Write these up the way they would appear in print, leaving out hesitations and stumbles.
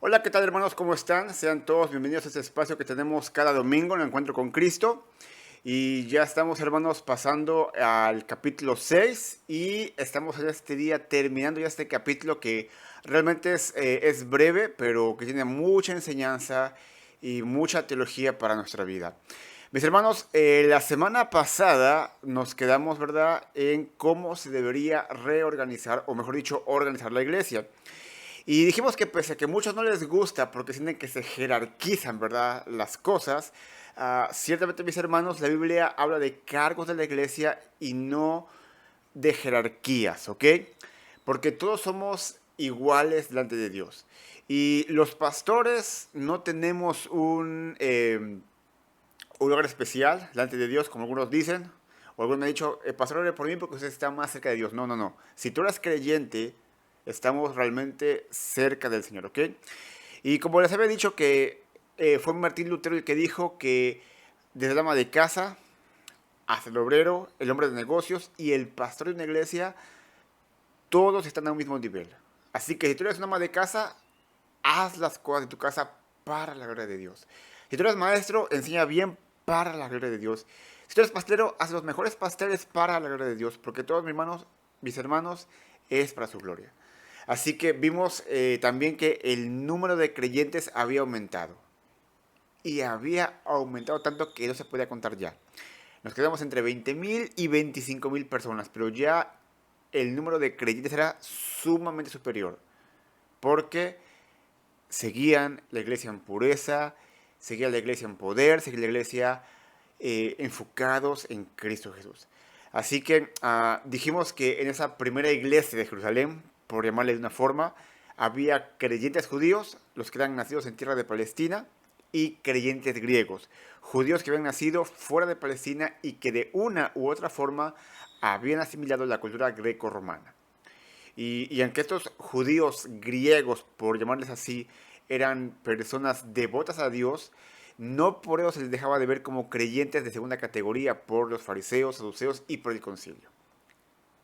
Hola, ¿qué tal hermanos? ¿Cómo están? Sean todos bienvenidos a este espacio que tenemos cada domingo en el Encuentro con Cristo. Y ya estamos hermanos pasando al capítulo 6 y estamos en este día terminando ya este capítulo que realmente es breve, pero que tiene mucha enseñanza y mucha teología para nuestra vida. Mis hermanos, la semana pasada nos quedamos, ¿verdad?, en cómo se debería reorganizar, o mejor dicho, organizar la iglesia. Y dijimos que pese a que a muchos no les gusta porque sienten que se jerarquizan, ¿verdad?, las cosas, ciertamente mis hermanos, la Biblia habla de cargos de la iglesia y no de jerarquías, ¿ok? Porque todos somos iguales delante de Dios. Y los pastores no tenemos un lugar especial delante de Dios, como algunos dicen. O algunos me han dicho, pastor, ore por mí porque usted está más cerca de Dios. No, no, no. Si tú eres creyente, estamos realmente cerca del Señor, ¿ok? Y como les había dicho que fue Martín Lutero el que dijo que desde el ama de casa hasta el obrero, el hombre de negocios y el pastor de una iglesia, todos están a un mismo nivel. Así que si tú eres un ama de casa, haz las cosas de tu casa para la gloria de Dios. Si tú eres maestro, enseña bien para la gloria de Dios. Si tú eres pastelero, haz los mejores pasteles para la gloria de Dios, porque todos mis hermanos, es para su gloria. Así que vimos también que el número de creyentes había aumentado. Y había aumentado tanto que no se podía contar ya. Nos quedamos entre 20.000 y 25.000 personas, pero ya el número de creyentes era sumamente superior. Porque seguían la iglesia en pureza, seguían la iglesia en poder, seguían la iglesia enfocados en Cristo Jesús. Así que dijimos que en esa primera iglesia de Jerusalén, por llamarle de una forma, había creyentes judíos, los que eran nacidos en tierra de Palestina, y creyentes griegos, judíos que habían nacido fuera de Palestina y que de una u otra forma habían asimilado la cultura greco-romana. Y aunque estos judíos griegos, por llamarles así, eran personas devotas a Dios, no por eso se les dejaba de ver como creyentes de segunda categoría por los fariseos, saduceos y por el concilio.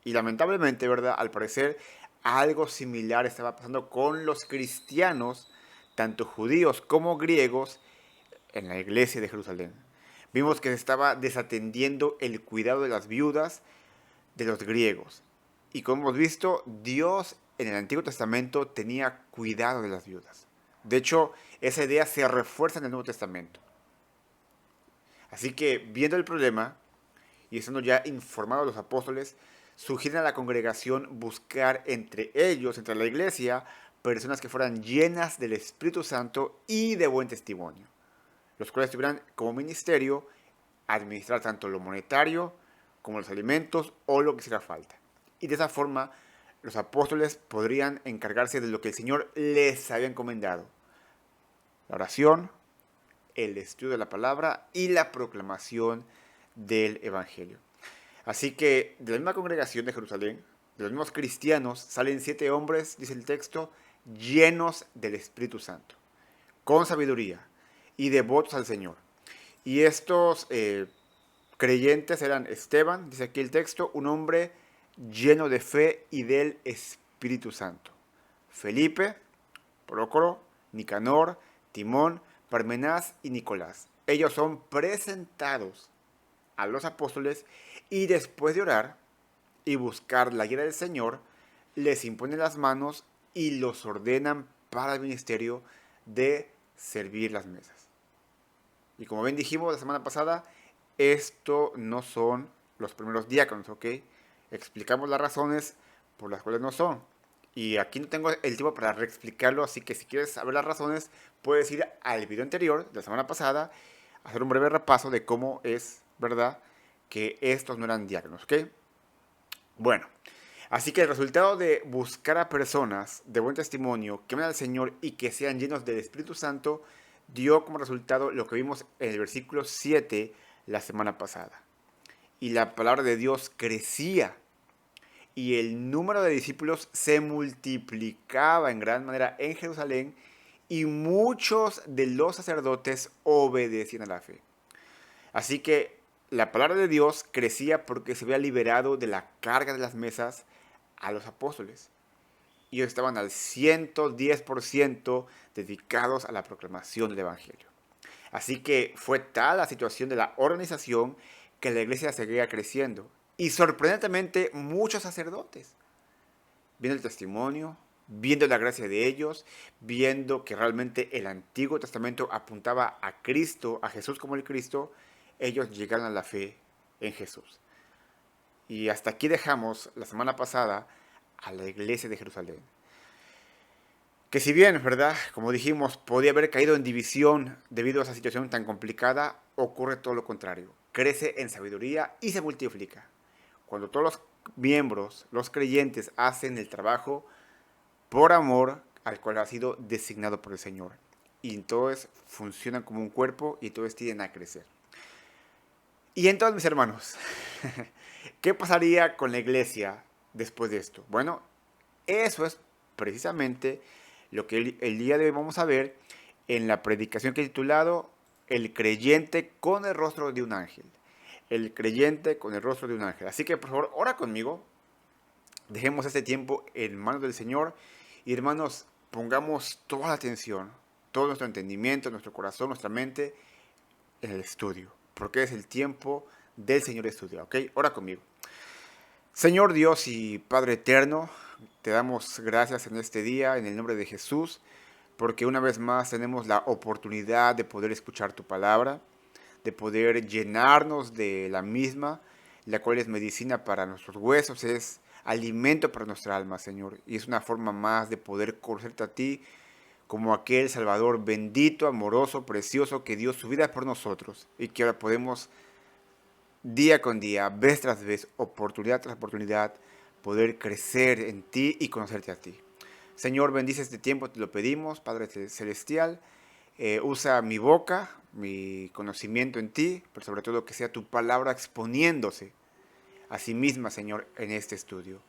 Y lamentablemente, ¿verdad? Al parecer, algo similar estaba pasando con los cristianos, tanto judíos como griegos, en la iglesia de Jerusalén. Vimos que se estaba desatendiendo el cuidado de las viudas de los griegos. Y como hemos visto, Dios en el Antiguo Testamento tenía cuidado de las viudas. De hecho, esa idea se refuerza en el Nuevo Testamento. Así que, viendo el problema y estando ya informados los apóstoles, sugieren a la congregación buscar entre ellos, entre la iglesia, personas que fueran llenas del Espíritu Santo y de buen testimonio, los cuales tuvieran como ministerio administrar tanto lo monetario como los alimentos o lo que hiciera falta. Y de esa forma los apóstoles podrían encargarse de lo que el Señor les había encomendado: la oración, el estudio de la palabra y la proclamación del Evangelio. Así que de la misma congregación de Jerusalén, de los mismos cristianos, salen 7 hombres, dice el texto, llenos del Espíritu Santo, con sabiduría y devotos al Señor. Y estos creyentes eran Esteban, dice aquí el texto, un hombre lleno de fe y del Espíritu Santo. Felipe, Prócoro, Nicanor, Timón, Parmenás y Nicolás. Ellos son presentados a los apóstoles y después de orar y buscar la guía del Señor, les imponen las manos y los ordenan para el ministerio de servir las mesas. Y como bien dijimos la semana pasada, esto no son los primeros diáconos, ¿ok? Explicamos las razones por las cuales no son. Y aquí no tengo el tiempo para reexplicarlo, así que si quieres saber las razones, puedes ir al video anterior de la semana pasada, hacer un breve repaso de cómo es, ¿verdad?, que estos no eran diáconos, ¿ok? Bueno, así que el resultado de buscar a personas de buen testimonio que amen al Señor y que sean llenos del Espíritu Santo dio como resultado lo que vimos en el versículo 7 la semana pasada. Y la palabra de Dios crecía y el número de discípulos se multiplicaba en gran manera en Jerusalén y muchos de los sacerdotes obedecían a la fe. Así que la palabra de Dios crecía porque se había liberado de la carga de las mesas a los apóstoles. y ellos estaban al 110% dedicados a la proclamación del Evangelio. Así que fue tal la situación de la organización que la iglesia seguía creciendo. Y sorprendentemente muchos sacerdotes, viendo el testimonio, viendo la gracia de ellos, viendo que realmente el Antiguo Testamento apuntaba a Cristo, a Jesús como el Cristo, ellos llegaron a la fe en Jesús. Y hasta aquí dejamos la semana pasada a la iglesia de Jerusalén. Que si bien, ¿verdad? Como dijimos, podía haber caído en división debido a esa situación tan complicada, ocurre todo lo contrario. Crece en sabiduría y se multiplica. Cuando todos los miembros, los creyentes, hacen el trabajo por amor al cual ha sido designado por el Señor. Y entonces funcionan como un cuerpo y entonces tienden a crecer. Y entonces, mis hermanos, ¿qué pasaría con la iglesia después de esto? Bueno, eso es precisamente lo que el día de hoy vamos a ver en la predicación que he titulado El creyente con el rostro de un ángel. El creyente con el rostro de un ángel. Así que por favor, ora conmigo. Dejemos este tiempo en manos del Señor. Y hermanos, pongamos toda la atención, todo nuestro entendimiento, nuestro corazón, nuestra mente en el estudio. Porque es el tiempo del Señor estudio. ¿Ok? Ora conmigo. Señor Dios y Padre eterno, te damos gracias en este día, en el nombre de Jesús, porque una vez más tenemos la oportunidad de poder escuchar tu palabra, de poder llenarnos de la misma, la cual es medicina para nuestros huesos, es alimento para nuestra alma, Señor. Y es una forma más de poder conocerte a ti como aquel Salvador bendito, amoroso, precioso, que dio su vida por nosotros y que ahora podemos día con día, vez tras vez, oportunidad tras oportunidad, poder crecer en ti y conocerte a ti. Señor, bendice este tiempo, te lo pedimos, Padre Celestial. Usa mi boca, mi conocimiento en ti, pero sobre todo que sea tu palabra exponiéndose a sí misma, Señor, en este estudio.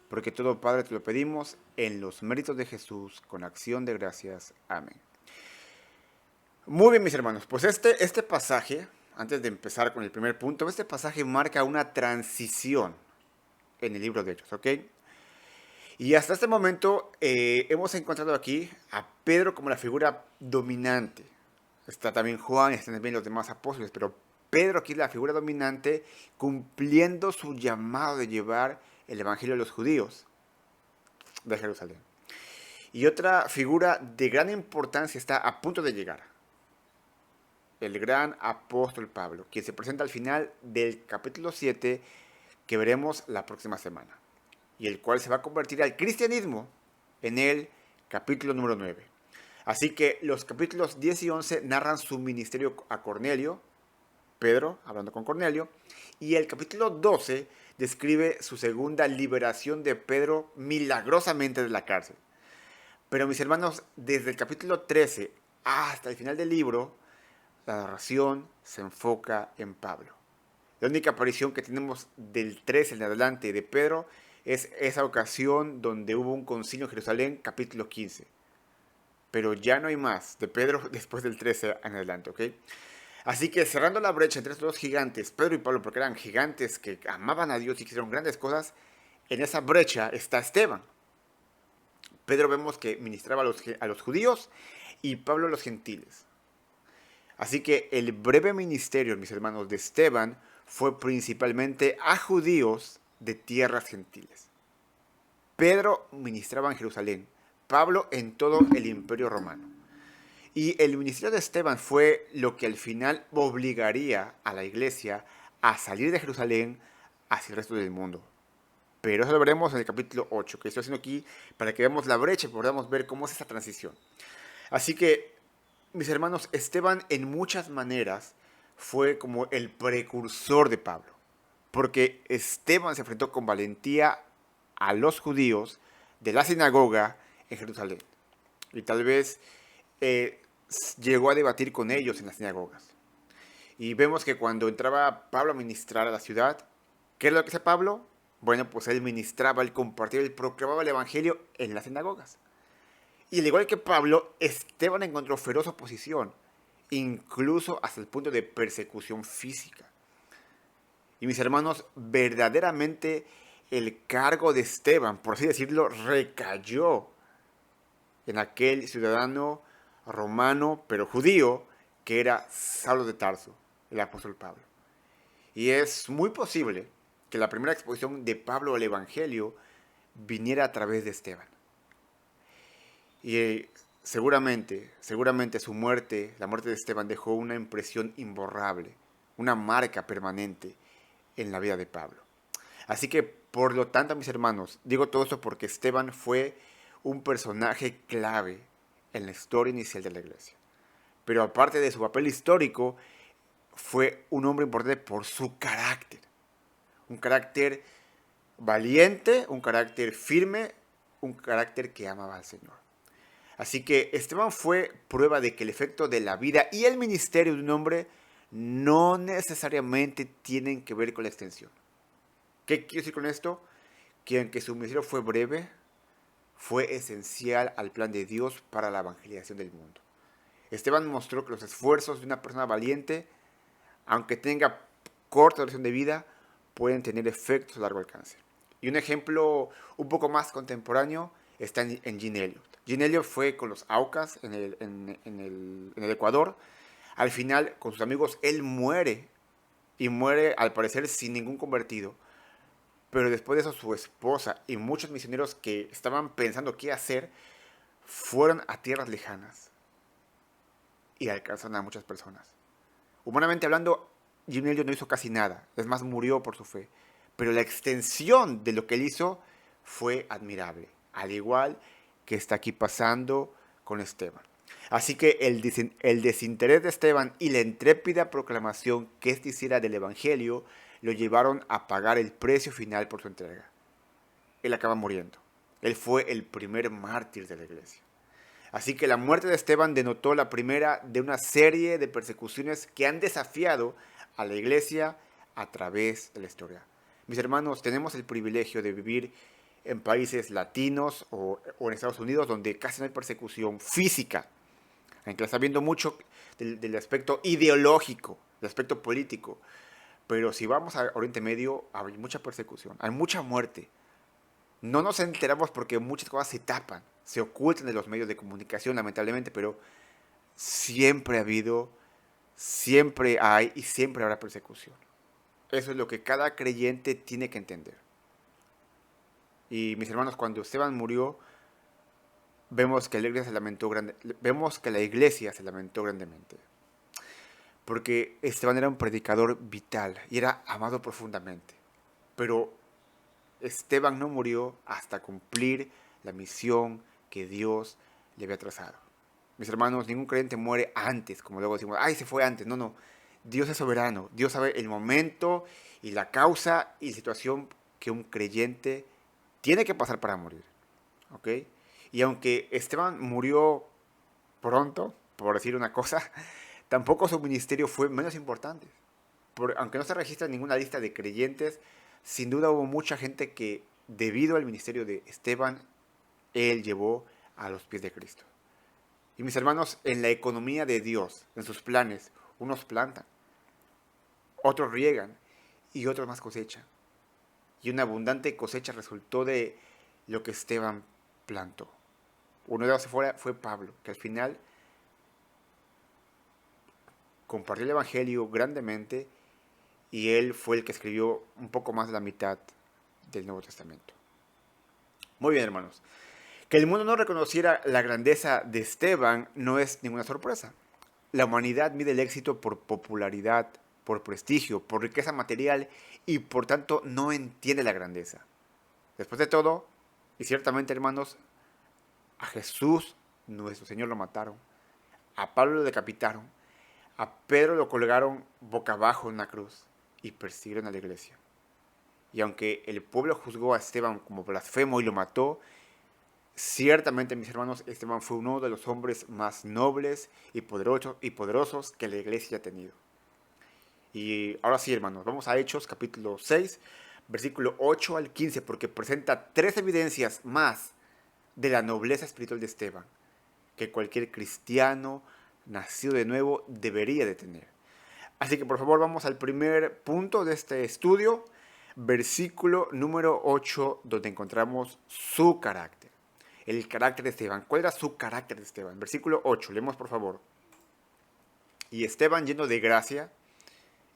Porque todo, Padre, te lo pedimos en los méritos de Jesús, con acción de gracias. Amén. Muy bien, mis hermanos, pues este pasaje, antes de empezar con el primer punto, este pasaje marca una transición en el libro de Hechos, ¿ok? Y hasta este momento hemos encontrado aquí a Pedro como la figura dominante. Está también Juan, están también los demás apóstoles, pero Pedro aquí es la figura dominante cumpliendo su llamado de llevar el evangelio a los judíos de Jerusalén. Y otra figura de gran importancia está a punto de llegar. El gran apóstol Pablo, quien se presenta al final del capítulo 7 que veremos la próxima semana, y el cual se va a convertir al cristianismo en el capítulo número 9. Así que los capítulos 10 y 11 narran su ministerio a Cornelio, Pedro hablando con Cornelio, y el capítulo 12 describe su segunda liberación de Pedro milagrosamente de la cárcel. Pero mis hermanos, desde el capítulo 13 hasta el final del libro, la narración se enfoca en Pablo. La única aparición que tenemos del 13 en adelante de Pedro es esa ocasión donde hubo un concilio en Jerusalén, capítulo 15. Pero ya no hay más de Pedro después del 13 en adelante, ¿ok? Así que cerrando la brecha entre estos dos gigantes, Pedro y Pablo, porque eran gigantes que amaban a Dios y hicieron grandes cosas, en esa brecha está Esteban. Pedro vemos que ministraba a los judíos y Pablo a los gentiles. Así que el breve ministerio, mis hermanos, de Esteban fue principalmente a judíos de tierras gentiles. Pedro ministraba en Jerusalén, Pablo en todo el imperio romano. Y el ministerio de Esteban fue lo que al final obligaría a la iglesia a salir de Jerusalén hacia el resto del mundo. Pero eso lo veremos en el capítulo 8, que estoy haciendo aquí para que veamos la brecha y podamos ver cómo es esa transición. Así que, mis hermanos, Esteban en muchas maneras fue como el precursor de Pablo, porque Esteban se enfrentó con valentía a los judíos de la sinagoga en Jerusalén. Y tal vez llegó a debatir con ellos en las sinagogas. Y vemos que cuando entraba Pablo a ministrar a la ciudad, ¿qué es lo que hacía Pablo? Bueno, pues él ministraba, él compartía, él proclamaba el evangelio en las sinagogas. Y al igual que Pablo, Esteban encontró feroz oposición, incluso hasta el punto de persecución física. Y mis hermanos, verdaderamente el cargo de Esteban, por así decirlo, recayó en aquel ciudadano romano, pero judío, que era Saulo de Tarso, el apóstol Pablo. Y es muy posible que la primera exposición de Pablo al Evangelio viniera a través de Esteban. Y seguramente su muerte, la muerte de Esteban, dejó una impresión imborrable, una marca permanente en la vida de Pablo. Así que, por lo tanto, mis hermanos, digo todo esto porque Esteban fue un personaje clave en la historia inicial de la iglesia. Pero aparte de su papel histórico, fue un hombre importante por su carácter. Un carácter valiente, un carácter firme, un carácter que amaba al Señor. Así que Esteban fue prueba de que el efecto de la vida y el ministerio de un hombre no necesariamente tienen que ver con la extensión. ¿Qué quiero decir con esto? Que aunque su ministerio fue breve, fue esencial al plan de Dios para la evangelización del mundo. Esteban mostró que los esfuerzos de una persona valiente, aunque tenga corta duración de vida, pueden tener efectos a largo alcance. Y un ejemplo un poco más contemporáneo está en Jean Elliot. Jean Elliot fue con los Aucas en el Ecuador. Al final, con sus amigos, él muere. Y muere, al parecer, sin ningún convertido. Pero después de eso, su esposa y muchos misioneros que estaban pensando qué hacer, fueron a tierras lejanas y alcanzaron a muchas personas. Humanamente hablando, Jim Elliot no hizo casi nada. Es más, murió por su fe. Pero la extensión de lo que él hizo fue admirable. Al igual que está aquí pasando con Esteban. Así que el desinterés de Esteban y la intrépida proclamación que éste hiciera del Evangelio lo llevaron a pagar el precio final por su entrega. Él acaba muriendo. Él fue el primer mártir de la iglesia. Así que la muerte de Esteban denotó la primera de una serie de persecuciones que han desafiado a la iglesia a través de la historia. Mis hermanos, tenemos el privilegio de vivir en países latinos o en Estados Unidos donde casi no hay persecución física, en que está viendo mucho del aspecto ideológico, del aspecto político. Pero si vamos a Oriente Medio, hay mucha persecución, hay mucha muerte. No nos enteramos porque muchas cosas se tapan, se ocultan de los medios de comunicación, lamentablemente, pero siempre ha habido, siempre hay y siempre habrá persecución. Eso es lo que cada creyente tiene que entender. Y mis hermanos, cuando Esteban murió, vemos que la iglesia se lamentó grandemente. Porque Esteban era un predicador vital y era amado profundamente. Pero Esteban no murió hasta cumplir la misión que Dios le había trazado. Mis hermanos, ningún creyente muere antes, como luego decimos, ay, se fue antes. No, no. Dios es soberano. Dios sabe el momento y la causa y la situación que un creyente tiene que pasar para morir. ¿Ok? Y aunque Esteban murió pronto, por decir una cosa, tampoco su ministerio fue menos importante. Aunque no se registra en ninguna lista de creyentes, sin duda hubo mucha gente que, debido al ministerio de Esteban, él llevó a los pies de Cristo. Y mis hermanos, en la economía de Dios, en sus planes, unos plantan, otros riegan y otros más cosechan. Y una abundante cosecha resultó de lo que Esteban plantó. Uno de ellos fue Pablo, que al final compartió el Evangelio grandemente y él fue el que escribió un poco más de la mitad del Nuevo Testamento. Muy bien, hermanos. Que el mundo no reconociera la grandeza de Esteban no es ninguna sorpresa. La humanidad mide el éxito por popularidad, por prestigio, por riqueza material y por tanto no entiende la grandeza. Después de todo, y ciertamente, hermanos, a Jesús, nuestro Señor, lo mataron. A Pablo lo decapitaron. A Pedro lo colgaron boca abajo en una cruz y persiguieron a la iglesia. Y aunque el pueblo juzgó a Esteban como blasfemo y lo mató, ciertamente, mis hermanos, Esteban fue uno de los hombres más nobles y poderosos que la iglesia ha tenido. Y ahora sí, hermanos, vamos a Hechos capítulo 6, versículo 8 al 15, porque presenta 3 evidencias más de la nobleza espiritual de Esteban que cualquier cristiano nacido de nuevo debería de tener. Así que por favor vamos al primer punto de este estudio. versículo número 8, donde encontramos su carácter. El carácter de Esteban. ¿Cuál era su carácter de Esteban? Versículo 8, leemos por favor. Y Esteban, lleno de gracia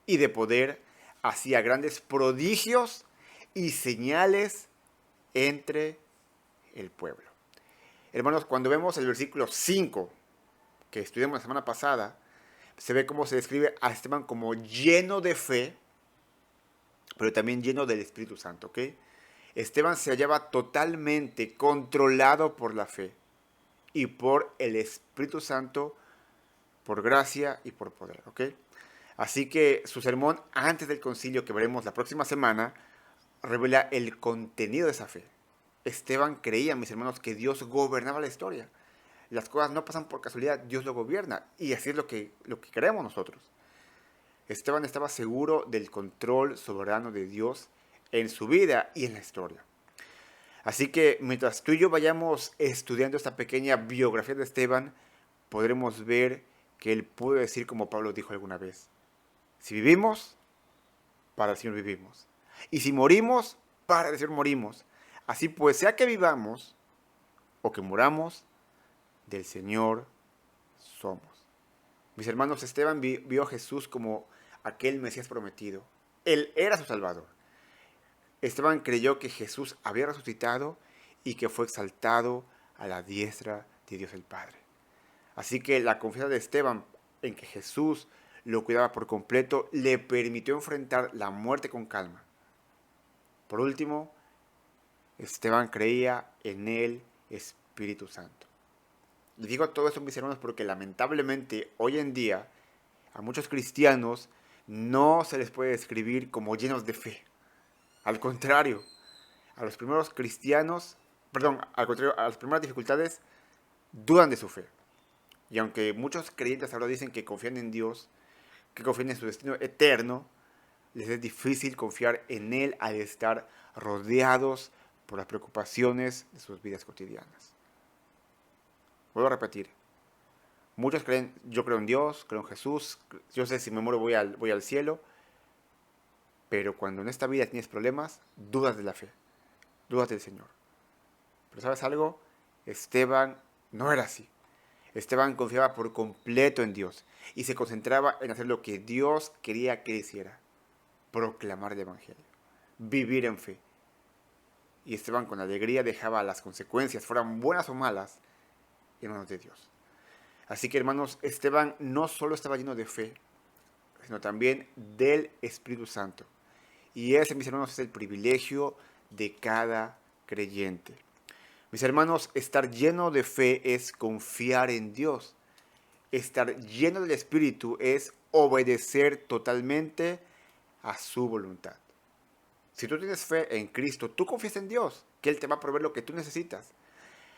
y de poder, hacía grandes prodigios y señales entre el pueblo. Hermanos, cuando vemos el versículo 5, que estudiamos la semana pasada, se ve cómo se describe a Esteban como lleno de fe, pero también lleno del Espíritu Santo, ¿ok? Esteban se hallaba totalmente controlado por la fe y por el Espíritu Santo, por gracia y por poder, ¿ok? Así que su sermón antes del concilio que veremos la próxima semana revela el contenido de esa fe. Esteban creía, mis hermanos, que Dios gobernaba la historia. Las cosas no pasan por casualidad, Dios lo gobierna. Y así es lo que creemos nosotros. Esteban estaba seguro del control soberano de Dios en su vida y en la historia. Así que mientras tú y yo vayamos estudiando esta pequeña biografía de Esteban, podremos ver que él pudo decir como Pablo dijo alguna vez: si vivimos, para el Señor vivimos. Y si morimos, para el Señor morimos. Así pues, sea que vivamos o que muramos, del Señor somos. Mis hermanos, Esteban vio a Jesús como aquel Mesías prometido. Él era su Salvador. Esteban creyó que Jesús había resucitado y que fue exaltado a la diestra de Dios el Padre. Así que la confianza de Esteban en que Jesús lo cuidaba por completo le permitió enfrentar la muerte con calma. Por último, Esteban creía en el Espíritu Santo. Les digo todo esto, mis hermanos, porque lamentablemente hoy en día a muchos cristianos no se les puede describir como llenos de fe. Al contrario, a los primeros cristianos, al contrario, a las primeras dificultades dudan de su fe. Y aunque muchos creyentes ahora dicen que confían en Dios, que confían en su destino eterno, les es difícil confiar en Él al estar rodeados por las preocupaciones de sus vidas cotidianas. Vuelvo a repetir. Muchos creen, yo creo en Dios, creo en Jesús, yo sé si me muero voy al cielo, pero cuando en esta vida tienes problemas, dudas de la fe, dudas del Señor. Pero ¿sabes algo? Esteban no era así. Esteban confiaba por completo en Dios y se concentraba en hacer lo que Dios quería que hiciera: proclamar el Evangelio, vivir en fe. Y Esteban con alegría dejaba las consecuencias, fueran buenas o malas, en manos de Dios. Así que, hermanos, Esteban no solo estaba lleno de fe, sino también del Espíritu Santo. Y ese, mis hermanos, es el privilegio de cada creyente. Mis hermanos, estar lleno de fe es confiar en Dios. Estar lleno del Espíritu es obedecer totalmente a su voluntad. Si tú tienes fe en Cristo, tú confías en Dios, que Él te va a proveer lo que tú necesitas.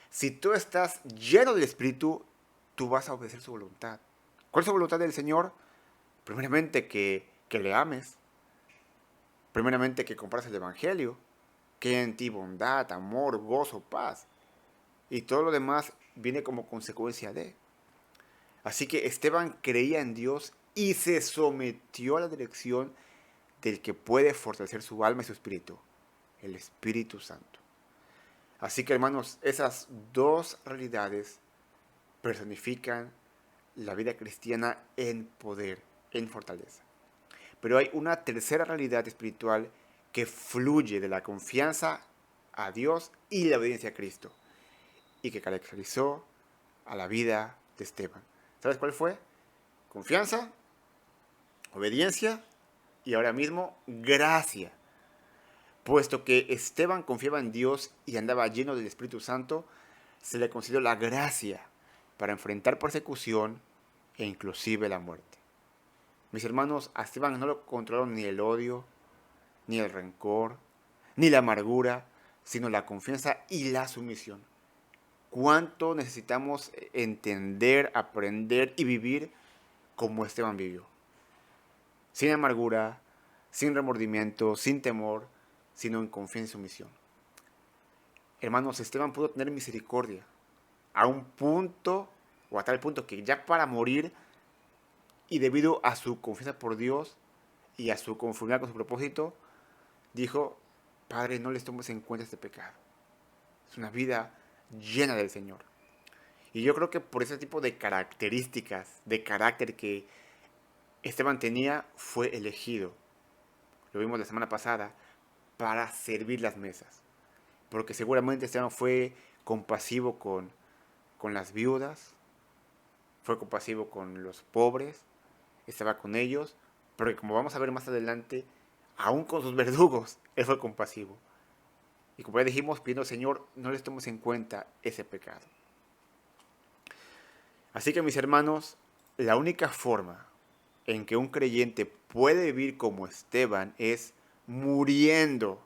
Si tú estás lleno del Espíritu, tú vas a obedecer su voluntad. ¿Cuál es su voluntad del Señor? Primeramente que le ames. Primeramente que compartas el Evangelio. Que hay en ti bondad, amor, gozo, paz. Y todo lo demás viene como consecuencia de. Así que Esteban creía en Dios y se sometió a la dirección del que puede fortalecer su alma y su espíritu, el Espíritu Santo. Así que, hermanos, esas dos realidades personifican la vida cristiana en poder, en fortaleza. Pero hay una tercera realidad espiritual que fluye de la confianza a Dios y la obediencia a Cristo, y que caracterizó a la vida de Esteban. ¿Sabes cuál fue? Confianza, obediencia y ahora mismo gracia. Puesto que Esteban confiaba en Dios y andaba lleno del Espíritu Santo, se le concedió la gracia para enfrentar persecución e inclusive la muerte. Mis hermanos, a Esteban no lo controlaron ni el odio, ni el rencor, ni la amargura, sino la confianza y la sumisión. ¿Cuánto necesitamos entender, aprender y vivir como Esteban vivió? Sin amargura, sin remordimiento, sin temor, sino en confianza y sumisión. Hermanos, Esteban pudo tener misericordia a un punto, o a tal punto que ya para morir, y debido a su confianza por Dios y a su conformidad con su propósito, dijo, Padre, no les tomes en cuenta este pecado. Es una vida llena del Señor. Y yo creo que por ese tipo de características, de carácter que Esteban tenía, fue elegido, lo vimos la semana pasada, para servir las mesas. Porque seguramente Esteban fue compasivo con las viudas, fue compasivo con los pobres, estaba con ellos, porque como vamos a ver más adelante, aún con sus verdugos, él fue compasivo. Y como ya dijimos, pidiendo, Señor, no les tomes en cuenta ese pecado. Así que mis hermanos, la única forma en que un creyente puede vivir como Esteban es muriendo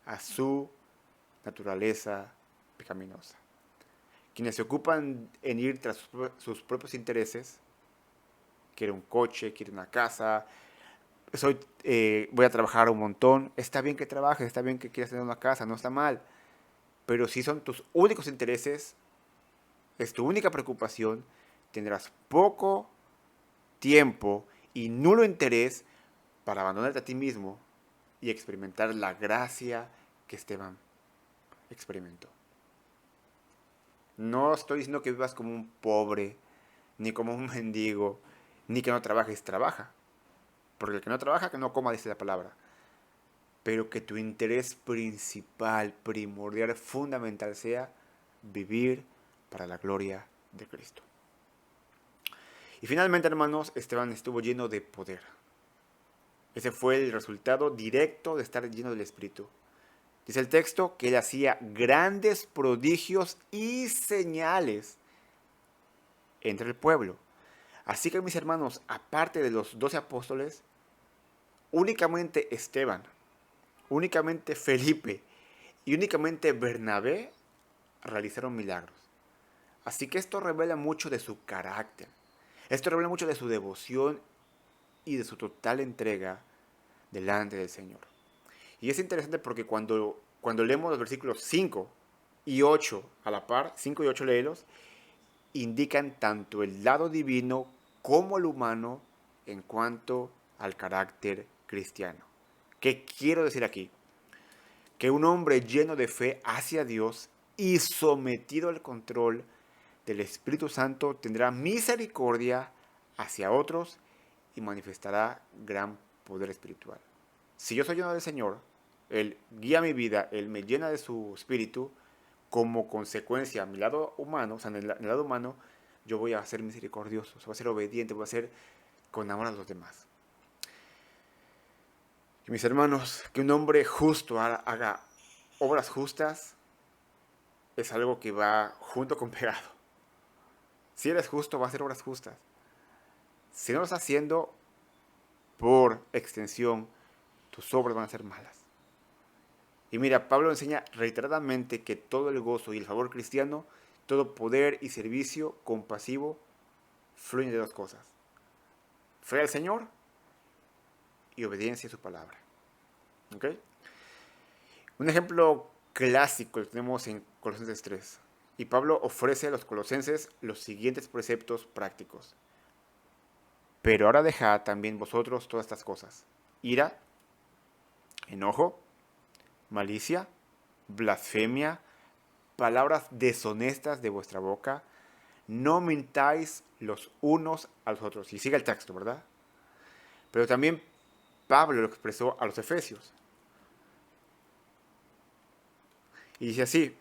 a su naturaleza pecaminosa. Quienes se ocupan en ir tras sus propios intereses, quiere un coche, quiere una casa, voy a trabajar un montón, está bien que trabajes, está bien que quieras tener una casa, no está mal, pero si son tus únicos intereses, es tu única preocupación, tendrás poco tiempo y nulo interés para abandonarte a ti mismo y experimentar la gracia que Esteban experimentó. No estoy diciendo que vivas como un pobre, ni como un mendigo, ni que no trabajes, trabaja. Porque el que no trabaja, que no coma, dice la palabra. Pero que tu interés principal, primordial, fundamental sea vivir para la gloria de Cristo. Y finalmente, hermanos, Esteban estuvo lleno de poder. Ese fue el resultado directo de estar lleno del Espíritu. Dice el texto que él hacía grandes prodigios y señales entre el pueblo. Así que mis hermanos, aparte de los 12 apóstoles, únicamente Esteban, únicamente Felipe y únicamente Bernabé realizaron milagros. Así que esto revela mucho de su carácter. Esto revela mucho de su devoción y de su total entrega delante del Señor. Y es interesante porque cuando leemos los versículos 5 y 8 a la par, 5 y 8 léelos, indican tanto el lado divino como el humano en cuanto al carácter cristiano. ¿Qué quiero decir aquí? Que un hombre lleno de fe hacia Dios y sometido al control del Espíritu Santo tendrá misericordia hacia otros y manifestará gran poder espiritual. Si yo soy lleno del Señor, Él guía mi vida, Él me llena de su espíritu, como consecuencia a mi lado humano, o sea, en el lado humano, yo voy a ser misericordioso, voy a ser obediente, voy a ser con amor a los demás. Y mis hermanos, que un hombre justo haga obras justas es algo que va junto con pegado. Si eres justo, va a hacer obras justas. Si no lo estás haciendo, por extensión, tus obras van a ser malas. Y mira, Pablo enseña reiteradamente que todo el gozo y el favor cristiano, todo poder y servicio compasivo, fluyen de dos cosas: fe al Señor y obediencia a su palabra. ¿Ok? Un ejemplo clásico lo tenemos en Colosenses 3. Y Pablo ofrece a los colosenses los siguientes preceptos prácticos. Pero ahora dejad también vosotros todas estas cosas: ira, enojo, malicia, blasfemia, palabras deshonestas de vuestra boca. No mintáis los unos a los otros. Y sigue el texto, ¿verdad? Pero también Pablo lo expresó a los efesios. Y dice así: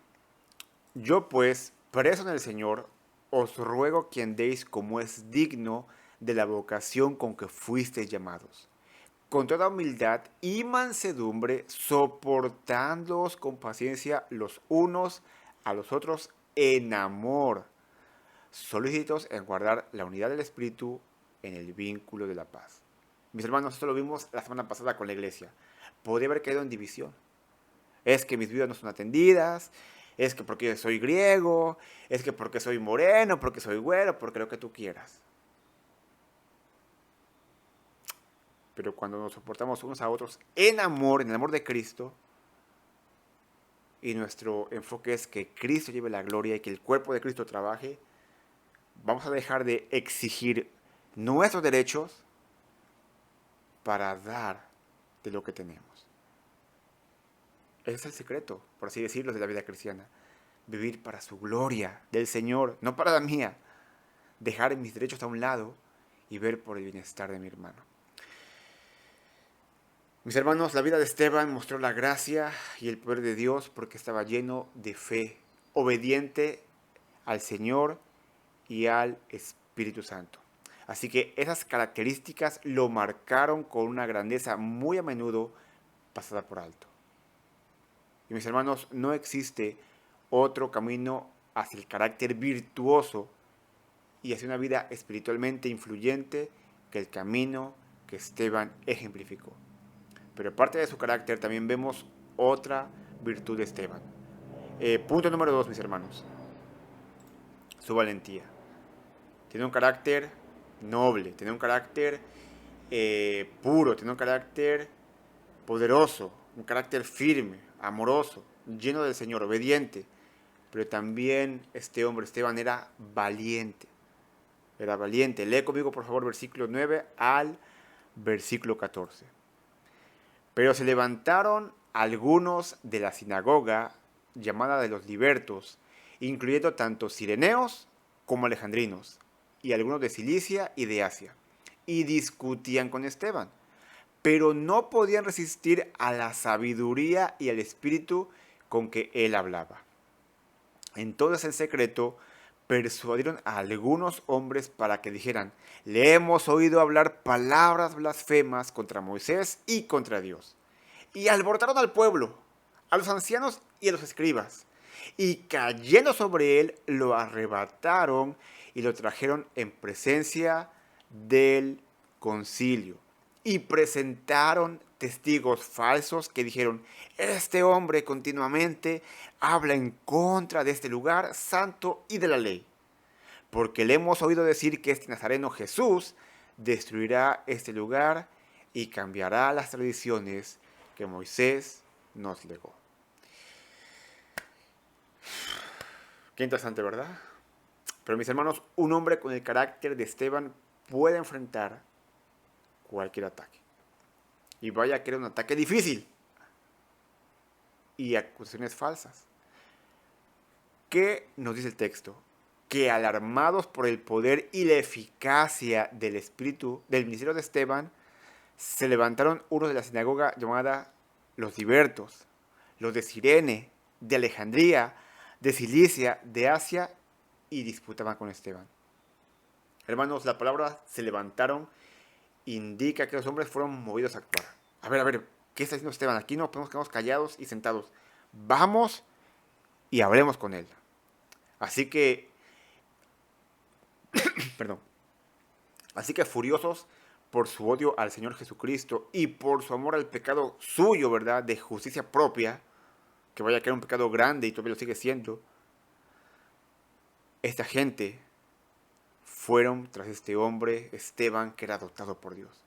yo pues, preso en el Señor, os ruego que andéis como es digno de la vocación con que fuisteis llamados, con toda humildad y mansedumbre, soportándoos con paciencia los unos a los otros en amor, solícitos en guardar la unidad del Espíritu en el vínculo de la paz. Mis hermanos, esto lo vimos la semana pasada con la iglesia. Podría haber caído en división. Es que mis vidas no son atendidas, es que porque soy griego, es que porque soy moreno, porque soy güero, porque lo que tú quieras. Pero cuando nos soportamos unos a otros en el amor de Cristo, y nuestro enfoque es que Cristo lleve la gloria y que el cuerpo de Cristo trabaje, vamos a dejar de exigir nuestros derechos para dar de lo que tenemos. Ese es el secreto, por así decirlo, de la vida cristiana. Vivir para su gloria, del Señor, no para la mía. Dejar mis derechos a un lado y ver por el bienestar de mi hermano. Mis hermanos, la vida de Esteban mostró la gracia y el poder de Dios porque estaba lleno de fe, obediente al Señor y al Espíritu Santo. Así que esas características lo marcaron con una grandeza muy a menudo pasada por alto. Y mis hermanos, no existe otro camino hacia el carácter virtuoso y hacia una vida espiritualmente influyente que el camino que Esteban ejemplificó. Pero aparte de su carácter también vemos otra virtud de Esteban. Punto número 2, mis hermanos. Su valentía. Tiene un carácter noble, tiene un carácter puro, tiene un carácter poderoso, un carácter firme, amoroso, lleno del Señor, obediente. Pero también este hombre, Esteban, era valiente. Era valiente. Lee conmigo, por favor, versículo 9 al versículo 14. Pero se levantaron algunos de la sinagoga llamada de los libertos, incluyendo tanto cireneos como alejandrinos, y algunos de Cilicia y de Asia, y discutían con Esteban, pero no podían resistir a la sabiduría y al espíritu con que él hablaba. Entonces en secreto persuadieron a algunos hombres para que dijeran: le hemos oído hablar palabras blasfemas contra Moisés y contra Dios. Y alborotaron al pueblo, a los ancianos y a los escribas. Y cayendo sobre él, lo arrebataron y lo trajeron en presencia del concilio. Y presentaron testigos falsos que dijeron: este hombre continuamente habla en contra de este lugar santo y de la ley, porque le hemos oído decir que este nazareno Jesús destruirá este lugar y cambiará las tradiciones que Moisés nos legó. Qué interesante, ¿verdad? Pero mis hermanos, un hombre con el carácter de Esteban puede enfrentar cualquier ataque. Y vaya que era un ataque difícil. Y acusaciones falsas. ¿Qué nos dice el texto? Que alarmados por el poder y la eficacia del espíritu del ministerio de Esteban, se levantaron unos de la sinagoga llamada los libertos, los de Cirene, de Alejandría, de Cilicia, de Asia, y disputaban con Esteban. Hermanos, la palabra se levantaron indica que los hombres fueron movidos a actuar. A ver, ¿qué está haciendo Esteban? Aquí no podemos quedarnos callados y sentados. Vamos y hablemos con él. Así que, perdón, así que furiosos por su odio al Señor Jesucristo y por su amor al pecado suyo, ¿verdad? De justicia propia, que vaya que era un pecado grande y todavía lo sigue siendo, esta gente fueron tras este hombre, Esteban, que era adoptado por Dios.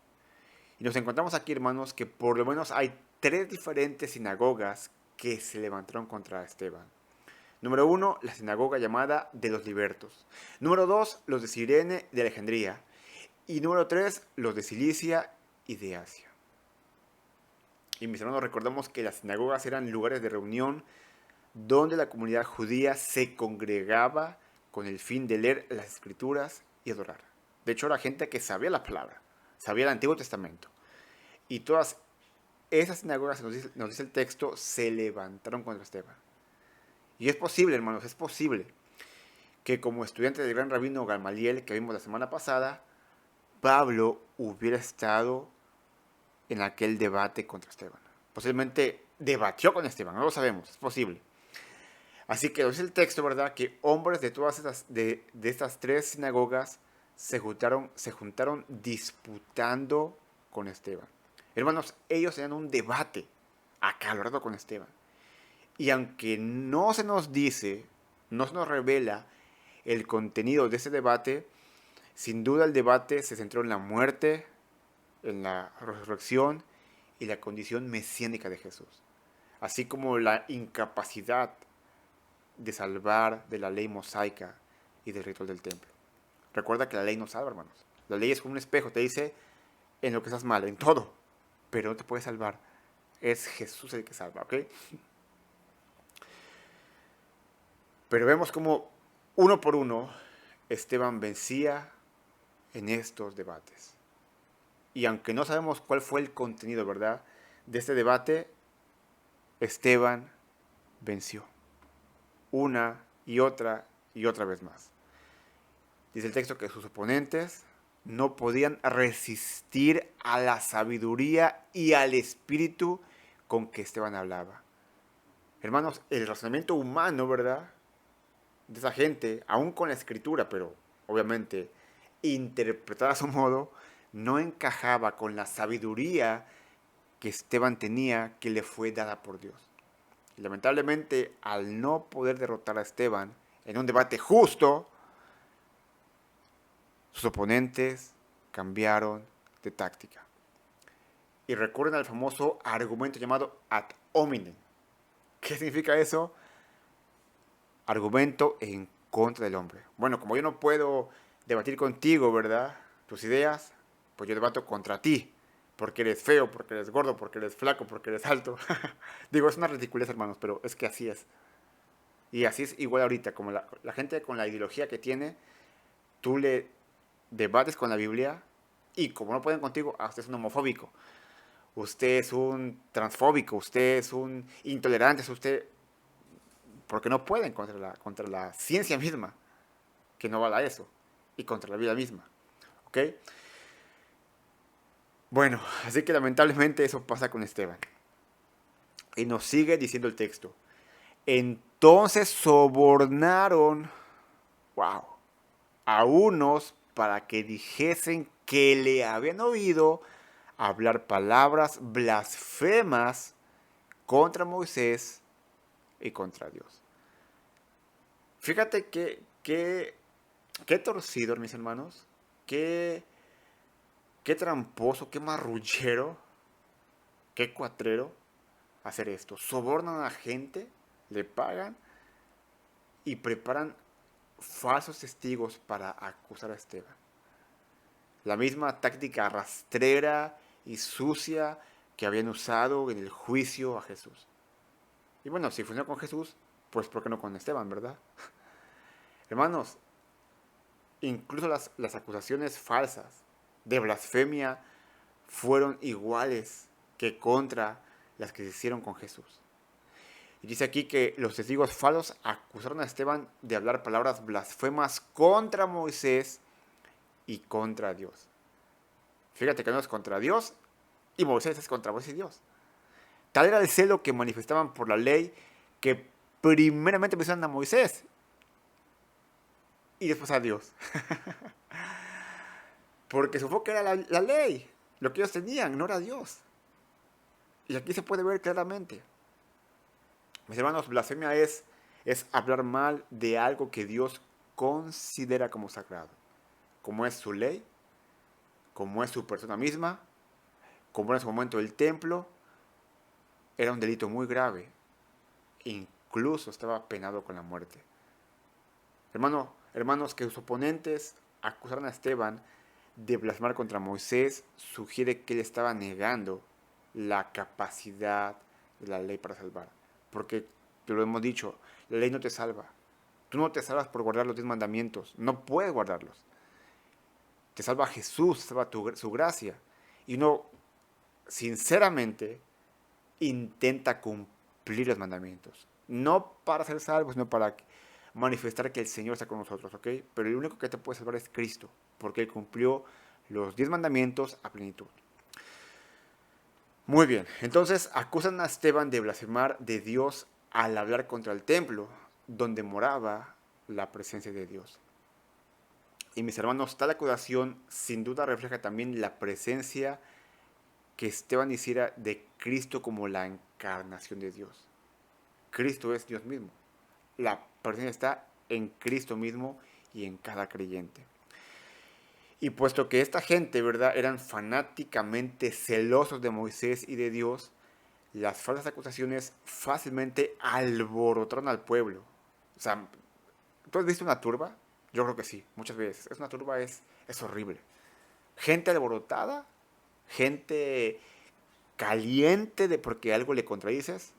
Y nos encontramos aquí, hermanos, que por lo menos hay 3 diferentes sinagogas que se levantaron contra Esteban. Número 1, la sinagoga llamada de los libertos. Número 2, los de Cirene de Alejandría. Y número 3, los de Cilicia y de Asia. Y mis hermanos, recordamos que las sinagogas eran lugares de reunión donde la comunidad judía se congregaba con el fin de leer las escrituras y adorar. De hecho, era gente que sabía la palabra, sabía el Antiguo Testamento. Y todas esas sinagogas, nos dice el texto, se levantaron contra Esteban. Y es posible, hermanos, es posible que como estudiante del gran rabino Gamaliel que vimos la semana pasada, Pablo hubiera estado en aquel debate contra Esteban. Posiblemente debatió con Esteban, no lo sabemos, es posible. Así que dice el texto, ¿verdad? Que hombres de todas estas 3 sinagogas se juntaron disputando con Esteban. Hermanos, ellos tenían un debate acalorado con Esteban. Y aunque no se nos dice, no se nos revela el contenido de ese debate, sin duda el debate se centró en la muerte, en la resurrección y la condición mesiánica de Jesús, así como la incapacidad de salvar de la ley mosaica y del ritual del templo. Recuerda que la ley no salva, hermanos. La ley es como un espejo, te dice en lo que estás mal, en todo, pero no te puede salvar es Jesús el que salva, ¿ok? Pero vemos como uno por uno Esteban vencía en estos debates. Y aunque no sabemos cuál fue el contenido, ¿verdad?, de este debate, Esteban venció una y otra vez más. Dice el texto que sus oponentes no podían resistir a la sabiduría y al espíritu con que Esteban hablaba. Hermanos, el razonamiento humano, ¿verdad?, de esa gente, aún con la escritura, pero obviamente interpretada a su modo, no encajaba con la sabiduría que Esteban tenía, que le fue dada por Dios. Y lamentablemente, al no poder derrotar a Esteban en un debate justo, sus oponentes cambiaron de táctica y recurren al famoso argumento llamado ad hominem. ¿Qué significa eso? Argumento en contra del hombre. Bueno, como yo no puedo debatir contigo, ¿verdad?, tus ideas, pues yo debato contra ti, porque eres feo, porque eres gordo, porque eres flaco, porque eres alto. Digo, es una ridiculez, hermanos, pero es que así es. Y así es igual ahorita, como la gente con la ideología que tiene, tú le debates con la Biblia y como no pueden contigo, usted es un homofóbico, usted es un transfóbico, usted es un intolerante, es usted, porque no pueden contra la ciencia misma, que no vale a eso, y contra la vida misma. ¿Ok? Bueno, así que lamentablemente eso pasa con Esteban. Y nos sigue diciendo el texto. Entonces sobornaron, wow, a unos para que dijesen que le habían oído hablar palabras blasfemas contra Moisés y contra Dios. Fíjate qué torcido, mis hermanos, qué tramposo, qué marrullero, qué cuatrero hacer esto. Sobornan a la gente, le pagan y preparan falsos testigos para acusar a Esteban. La misma táctica rastrera y sucia que habían usado en el juicio a Jesús. Y bueno, si funcionó con Jesús, pues ¿por qué no con Esteban, verdad? Hermanos, incluso las acusaciones falsas de blasfemia fueron iguales que contra las que se hicieron con Jesús. Y dice aquí que los testigos falsos acusaron a Esteban de hablar palabras blasfemas contra Moisés y contra Dios. Fíjate que no es contra Dios y Moisés es contra Moisés y Dios. Tal era el celo que manifestaban por la ley que primeramente mencionan a Moisés y después a Dios. Porque su enfoque era la ley, lo que ellos tenían, no era Dios. Y aquí se puede ver claramente. Mis hermanos, blasfemia es hablar mal de algo que Dios considera como sagrado, como es su ley, como es su persona misma, como era en su momento el templo. Era un delito muy grave, incluso estaba penado con la muerte. Hermanos, que sus oponentes acusaron a Esteban de blasfemar contra Moisés sugiere que él estaba negando la capacidad de la ley para salvar. Porque, te lo hemos dicho, la ley no te salva. Tú no te salvas por guardar los 10 mandamientos. No puedes guardarlos. Te salva Jesús, te salva su gracia. Y uno, sinceramente, intenta cumplir los mandamientos. No para ser salvo, sino para manifestar que el Señor está con nosotros, ¿ok? Pero el único que te puede salvar es Cristo, porque Él cumplió los 10 mandamientos a plenitud. Muy bien, entonces acusan a Esteban de blasfemar de Dios al hablar contra el templo, donde moraba la presencia de Dios. Y mis hermanos, tal acusación sin duda refleja también la presencia que Esteban hiciera de Cristo como la encarnación de Dios. Cristo es Dios mismo. La presencia está en Cristo mismo y en cada creyente. Y puesto que esta gente, ¿verdad?, eran fanáticamente celosos de Moisés y de Dios, las falsas acusaciones fácilmente alborotaron al pueblo. O sea, ¿tú has visto una turba? Yo creo que sí, muchas veces. Una turba es horrible. Gente alborotada, gente caliente de porque algo le contradices,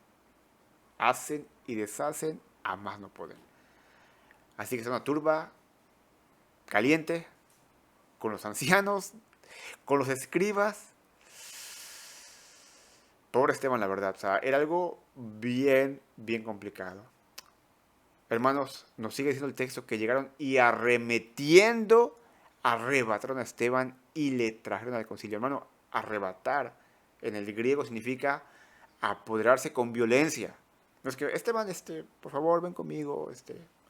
hacen y deshacen a más no poder. Así que es una turba caliente con los ancianos, con los escribas. Pobre Esteban, la verdad. O sea, era algo bien, bien complicado. Hermanos, nos sigue diciendo el texto que llegaron y arremetiendo, arrebataron a Esteban y le trajeron al concilio. Hermano, arrebatar en el griego significa apoderarse con violencia. No es que, Esteban, por favor, ven conmigo,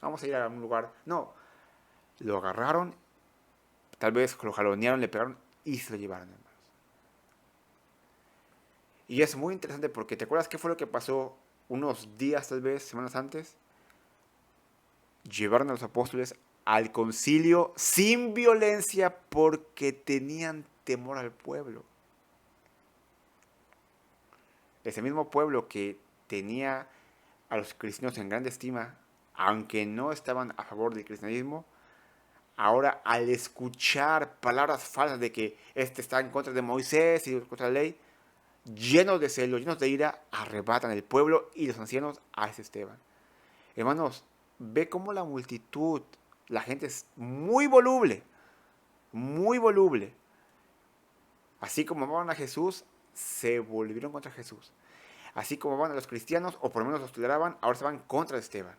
vamos a ir a un lugar. No, lo agarraron, tal vez lo jalonearon, le pegaron y se lo llevaron, hermanos. Y es muy interesante porque, ¿te acuerdas qué fue lo que pasó unos días, tal vez, semanas antes? Llevaron a los apóstoles al concilio sin violencia porque tenían temor al pueblo. Ese mismo pueblo que tenía a los cristianos en grande estima, aunque no estaban a favor del cristianismo, ahora al escuchar palabras falsas de que este está en contra de Moisés y contra la ley, llenos de celo, llenos de ira, arrebatan el pueblo y los ancianos a ese Esteban. Hermanos, ve cómo la multitud, la gente es muy voluble, muy voluble. Así como amaban a Jesús, se volvieron contra Jesús. Así como amaban a los cristianos, o por lo menos los toleraban, ahora se van contra Esteban.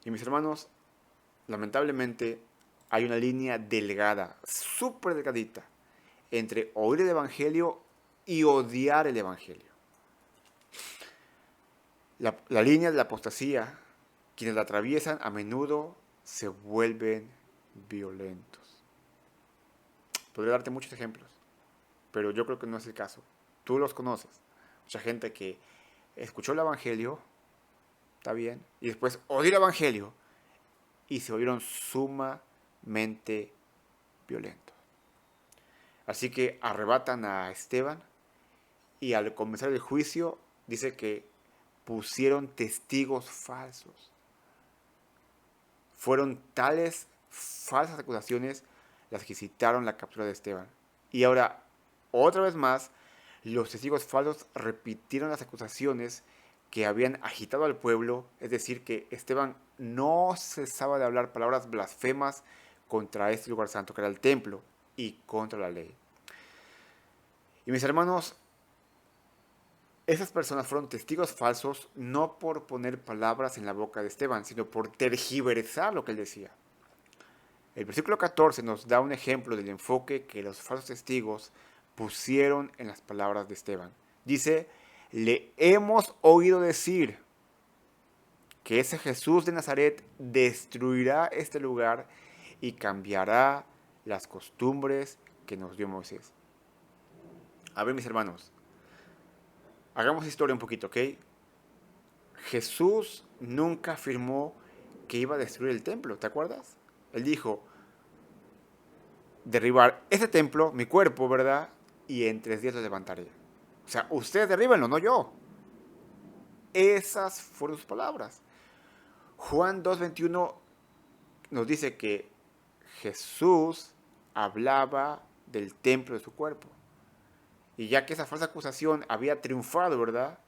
Y mis hermanos, lamentablemente hay una línea delgada, súper delgadita, entre oír el Evangelio y odiar el Evangelio. La línea de la apostasía, quienes la atraviesan a menudo se vuelven violentos. Podría darte muchos ejemplos, pero yo creo que no es el caso. Tú los conoces. Mucha gente que escuchó el Evangelio, está bien, y después odió el Evangelio y se volvieron sumamente violentos. Así que arrebatan a Esteban y al comenzar el juicio dice que pusieron testigos falsos. Fueron tales falsas acusaciones las que citaron la captura de Esteban. Y ahora, otra vez más, los testigos falsos repitieron las acusaciones que habían agitado al pueblo, es decir, que Esteban no cesaba de hablar palabras blasfemas contra este lugar santo, que era el templo, y contra la ley. Y mis hermanos, esas personas fueron testigos falsos no por poner palabras en la boca de Esteban, sino por tergiversar lo que él decía. El versículo 14 nos da un ejemplo del enfoque que los falsos testigos pusieron en las palabras de Esteban. Dice, le hemos oído decir que ese Jesús de Nazaret destruirá este lugar y cambiará las costumbres que nos dio Moisés. A ver, mis hermanos, hagamos historia un poquito, ¿ok? Jesús nunca afirmó que iba a destruir el templo, ¿te acuerdas? Él dijo, derribar ese templo, mi cuerpo, ¿verdad? Y en 3 días lo levantaré. O sea, ustedes derríbenlo, no yo. Esas fueron sus palabras. Juan 2:21 nos dice que Jesús hablaba del templo de su cuerpo. Y ya que esa falsa acusación había triunfado, ¿verdad?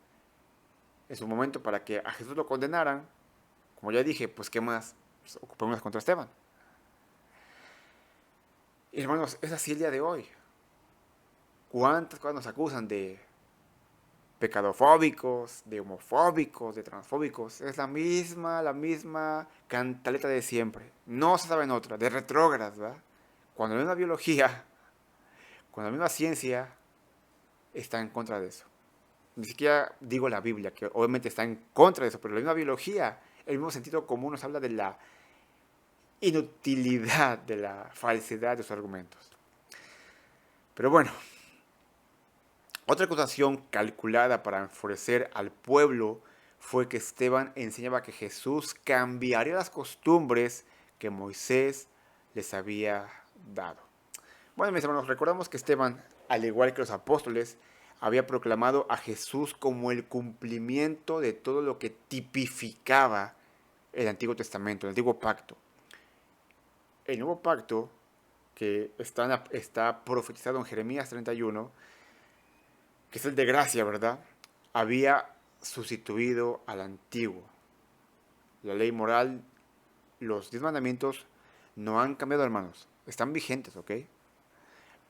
En su momento para que a Jesús lo condenaran, como ya dije, pues ¿qué más? Pues, ocupémonos contra Esteban. Y hermanos, es así el día de hoy. ¿Cuántas cosas nos acusan de pecadofóbicos, de homofóbicos, de transfóbicos? Es la misma cantaleta de siempre. No se sabe en otra, de retrógradas, ¿verdad? Cuando la misma biología, cuando la misma ciencia está en contra de eso. Ni siquiera digo la Biblia, que obviamente está en contra de eso, pero la misma biología, el mismo sentido común nos habla de la inutilidad, de la falsedad de sus argumentos. Pero bueno, otra acusación calculada para enfurecer al pueblo fue que Esteban enseñaba que Jesús cambiaría las costumbres que Moisés les había dado. Bueno, mis hermanos, recordamos que Esteban, al igual que los apóstoles, había proclamado a Jesús como el cumplimiento de todo lo que tipificaba el Antiguo Testamento, el Antiguo Pacto. El Nuevo Pacto, que está profetizado en Jeremías 31, que es el de gracia, ¿verdad? Había sustituido al antiguo. La ley moral, los 10 mandamientos no han cambiado, hermanos. Están vigentes, ¿ok?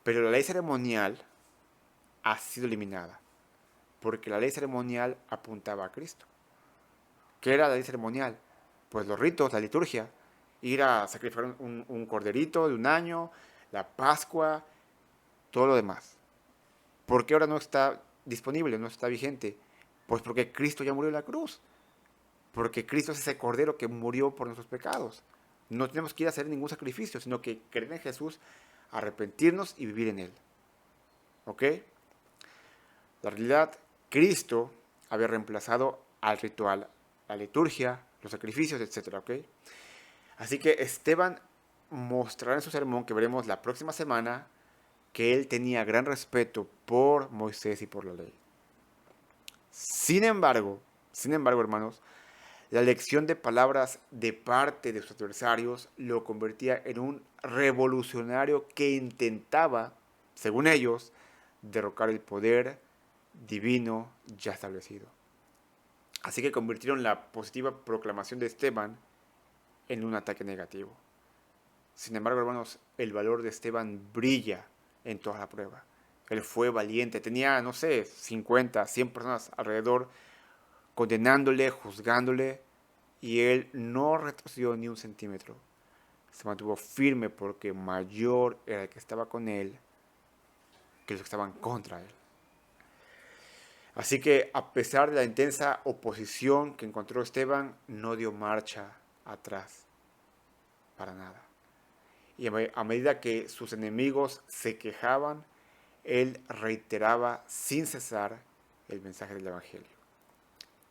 Pero la ley ceremonial ha sido eliminada. Porque la ley ceremonial apuntaba a Cristo. ¿Qué era la ley ceremonial? Pues los ritos, la liturgia. Ir a sacrificar un corderito de un año, la Pascua, todo lo demás. ¿Por qué ahora no está disponible, no está vigente? Pues porque Cristo ya murió en la cruz. Porque Cristo es ese cordero que murió por nuestros pecados. No tenemos que ir a hacer ningún sacrificio, sino que creer en Jesús, arrepentirnos y vivir en Él. ¿Ok? La realidad, Cristo había reemplazado al ritual, la liturgia, los sacrificios, etc. ¿Ok? Así que Esteban mostrará en su sermón, que veremos la próxima semana, que él tenía gran respeto por Moisés y por la ley. Sin embargo, hermanos, la elección de palabras de parte de sus adversarios lo convertía en un revolucionario que intentaba, según ellos, derrocar el poder divino ya establecido. Así que convirtieron la positiva proclamación de Esteban en un ataque negativo. Sin embargo, hermanos, el valor de Esteban brilla en toda la prueba. Él fue valiente, tenía, no sé, 50, 100 personas alrededor condenándole, juzgándole, y él no retrocedió ni un centímetro. Se mantuvo firme porque mayor era el que estaba con él que los que estaban contra él. Así que a pesar de la intensa oposición que encontró Esteban, no dio marcha atrás, para nada. Y a medida que sus enemigos se quejaban, él reiteraba sin cesar el mensaje del Evangelio.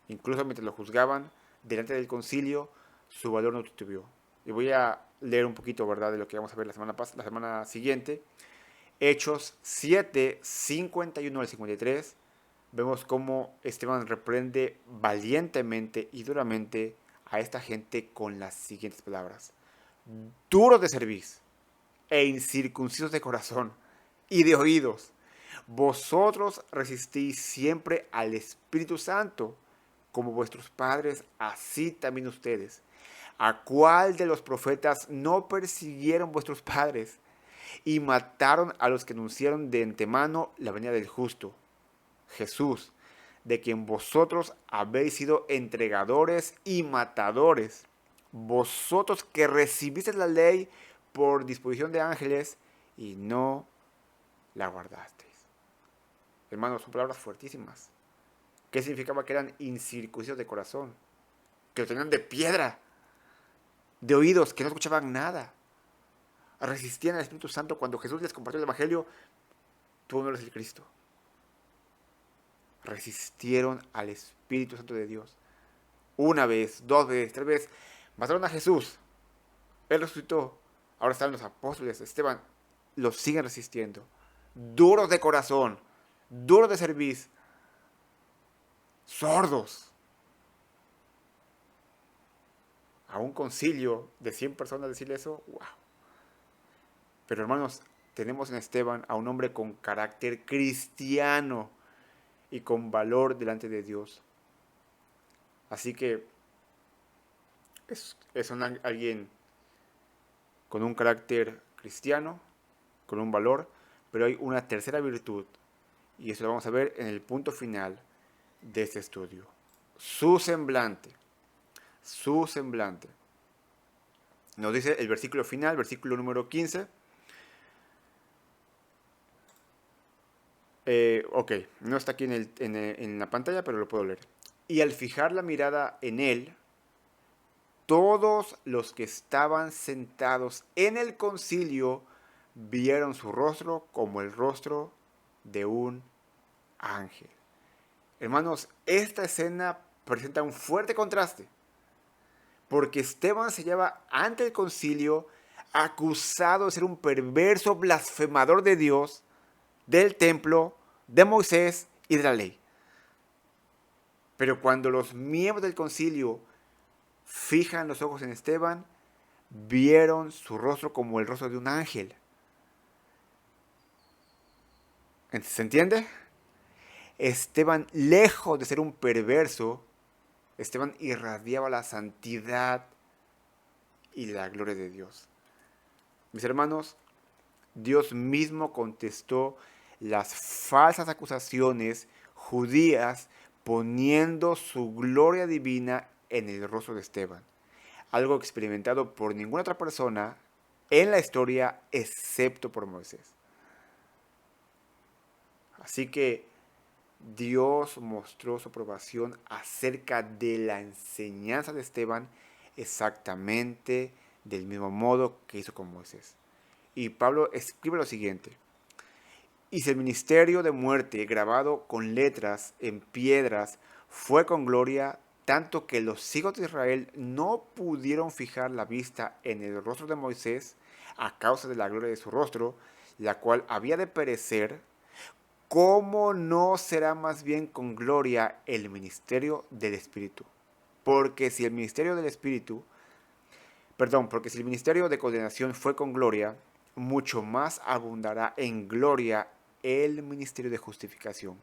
Incluso mientras lo juzgaban delante del concilio, su valor no titubeó. Y voy a leer un poquito, ¿verdad?, de lo que vamos a ver la semana siguiente. Hechos 7, 51 al 53. Vemos cómo Esteban reprende valientemente y duramente a esta gente con las siguientes palabras: duros de cerviz e incircuncisos de corazón y de oídos, vosotros resistís siempre al Espíritu Santo, como vuestros padres, así también ustedes. ¿A cuál de los profetas no persiguieron vuestros padres y mataron a los que anunciaron de antemano la venida del justo, Jesús, de quien vosotros habéis sido entregadores y matadores? Vosotros que recibisteis la ley por disposición de ángeles y no la guardasteis. Hermanos, son palabras fuertísimas. ¿Qué significaba? Que eran incircuncisos de corazón, que lo tenían de piedra, de oídos, que no escuchaban nada. Resistían al Espíritu Santo cuando Jesús les compartió el Evangelio. Tú no eres el Cristo. Resistieron al Espíritu Santo de Dios. Una vez, 2 veces, 3 veces. Mataron a Jesús. Él resucitó. Ahora están los apóstoles. Esteban. Los siguen resistiendo. Duros de corazón. Duros de cerviz. Sordos. A un concilio de 100 personas decirle eso. ¡Wow! Pero hermanos, tenemos en Esteban a un hombre con carácter cristiano y con valor delante de Dios. Así que es alguien con un carácter cristiano, con un valor, pero hay una tercera virtud, y eso lo vamos a ver en el punto final de este estudio. Su semblante. Su semblante. Nos dice el versículo final, versículo número 15. Ok, no está aquí en la pantalla, pero lo puedo leer. Y al fijar la mirada en él, todos los que estaban sentados en el concilio vieron su rostro como el rostro de un ángel. Hermanos, esta escena presenta un fuerte contraste, porque Esteban se lleva ante el concilio acusado de ser un perverso blasfemador de Dios, del templo, de Moisés y de la ley. Pero cuando los miembros del concilio fijan los ojos en Esteban, vieron su rostro como el rostro de un ángel. ¿Se entiende? Esteban, lejos de ser un perverso, Esteban irradiaba la santidad y la gloria de Dios. Mis hermanos, Dios mismo contestó las falsas acusaciones judías poniendo su gloria divina en el rostro de Esteban, algo experimentado por ninguna otra persona en la historia excepto por Moisés. Así que Dios mostró su aprobación acerca de la enseñanza de Esteban exactamente del mismo modo que hizo con Moisés. Y Pablo escribe lo siguiente: y si el ministerio de muerte grabado con letras en piedras fue con gloria, tanto que los hijos de Israel no pudieron fijar la vista en el rostro de Moisés a causa de la gloria de su rostro, la cual había de perecer, ¿cómo no será más bien con gloria el ministerio del Espíritu? Porque si el ministerio del Espíritu, porque si el ministerio de condenación fue con gloria, mucho más abundará en gloria el ministerio de justificación.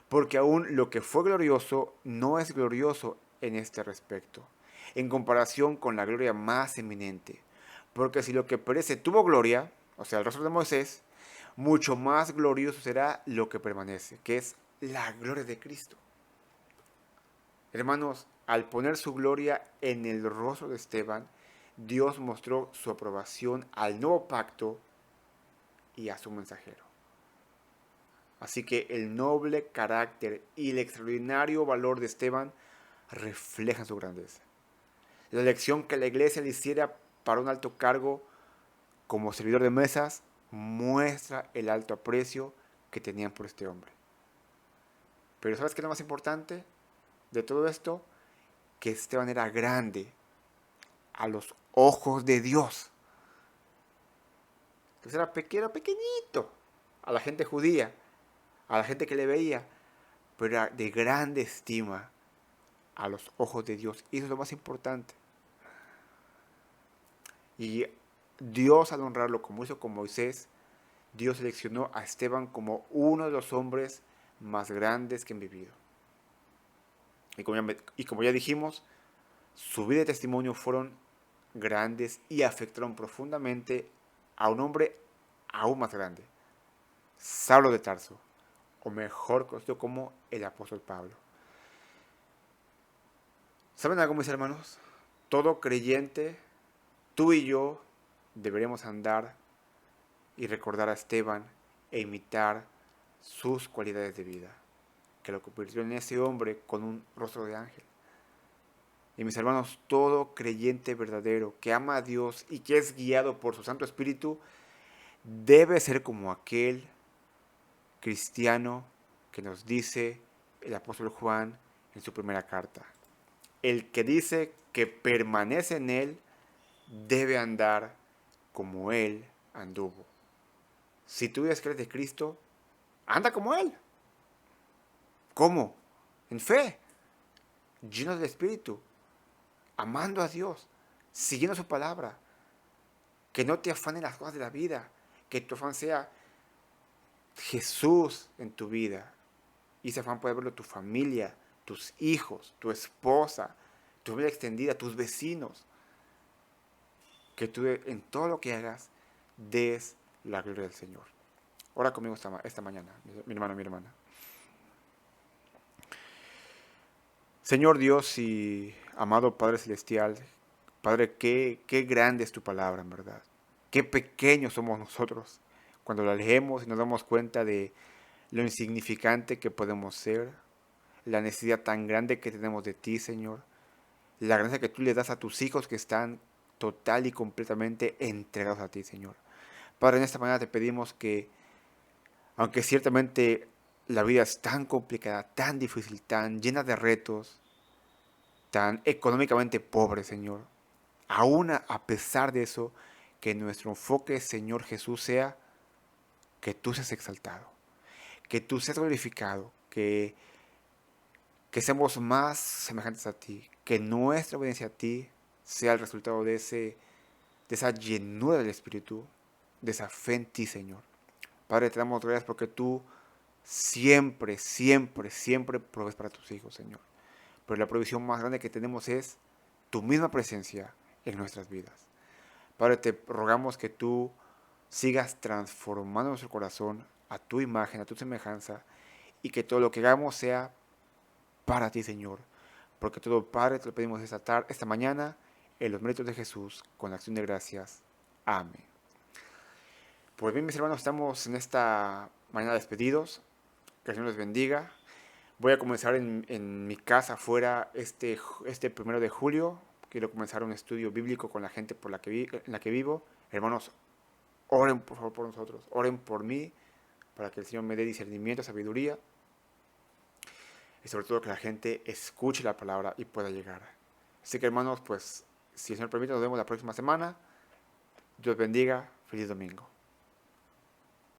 Porque aún lo que fue glorioso no es glorioso en este respecto, en comparación con la gloria más eminente. Porque si lo que perece tuvo gloria, o sea, el rostro de Moisés, mucho más glorioso será lo que permanece, que es la gloria de Cristo. Hermanos, al poner su gloria en el rostro de Esteban, Dios mostró su aprobación al nuevo pacto y a su mensajero. Así que el noble carácter y el extraordinario valor de Esteban reflejan su grandeza. La elección que la iglesia le hiciera para un alto cargo como servidor de mesas muestra el alto aprecio que tenían por este hombre. Pero ¿sabes qué es lo más importante de todo esto? Que Esteban era grande a los ojos de Dios. Entonces era pequeñito a la gente judía, a la gente que le veía, pero era de grande estima a los ojos de Dios. Y eso es lo más importante. Y Dios, al honrarlo como hizo con Moisés, Dios seleccionó a Esteban como uno de los hombres más grandes que han vivido. Y como ya dijimos, su vida y testimonio fueron grandes y afectaron profundamente a un hombre aún más grande, Saulo de Tarso, o mejor conocido como el apóstol Pablo. ¿Saben algo, mis hermanos? Todo creyente, tú y yo, deberemos andar y recordar a Esteban e imitar sus cualidades de vida, que lo convirtió en ese hombre con un rostro de ángel. Y mis hermanos, todo creyente verdadero que ama a Dios y que es guiado por su Santo Espíritu, debe ser como aquel cristiano que nos dice el apóstol Juan en su primera carta. El que dice que permanece en él debe andar como él anduvo. Si tú eres crees de Cristo, anda como él. ¿Cómo? En fe, lleno del Espíritu, amando a Dios, siguiendo su palabra. Que no te afanen las cosas de la vida, que tu afán sea Jesús en tu vida. Y ese afán puede verlo tu familia, tus hijos, tu esposa, tu familia extendida, tus vecinos. Que tú en todo lo que hagas des la gloria del Señor. Ora conmigo esta mañana, mi hermano, mi hermana. Señor Dios y amado Padre Celestial, Padre, qué grande es tu palabra, en verdad. Qué pequeños somos nosotros cuando la leemos y nos damos cuenta de lo insignificante que podemos ser, la necesidad tan grande que tenemos de ti, Señor, la gracia que tú le das a tus hijos que están total y completamente entregados a ti, Señor. Padre, en esta mañana te pedimos que, aunque ciertamente la vida es tan complicada, tan difícil, tan llena de retos, tan económicamente pobre, Señor, aún a pesar de eso, que nuestro enfoque, Señor Jesús, sea que tú seas exaltado, que tú seas glorificado, que seamos más semejantes a ti, que nuestra obediencia a ti sea el resultado de esa llenura del Espíritu, de esa fe en ti, Señor. Padre, te damos gracias porque tú siempre, siempre, siempre provees para tus hijos, Señor. Pero la provisión más grande que tenemos es tu misma presencia en nuestras vidas. Padre, te rogamos que tú sigas transformando nuestro corazón a tu imagen, a tu semejanza, y que todo lo que hagamos sea para ti, Señor. Porque todo, Padre, te lo pedimos esta mañana, en los méritos de Jesús, con acción de gracias. Amén. Pues bien, mis hermanos, estamos en esta mañana despedidos. Que el Señor les bendiga. Voy a comenzar en mi casa afuera este 1 de julio. Quiero comenzar un estudio bíblico con la gente en la que vivo. Hermanos, oren por favor por nosotros. Oren por mí para que el Señor me dé discernimiento, sabiduría. Y sobre todo que la gente escuche la palabra y pueda llegar. Así que hermanos, pues si el Señor permite, nos vemos la próxima semana. Dios bendiga. Feliz domingo.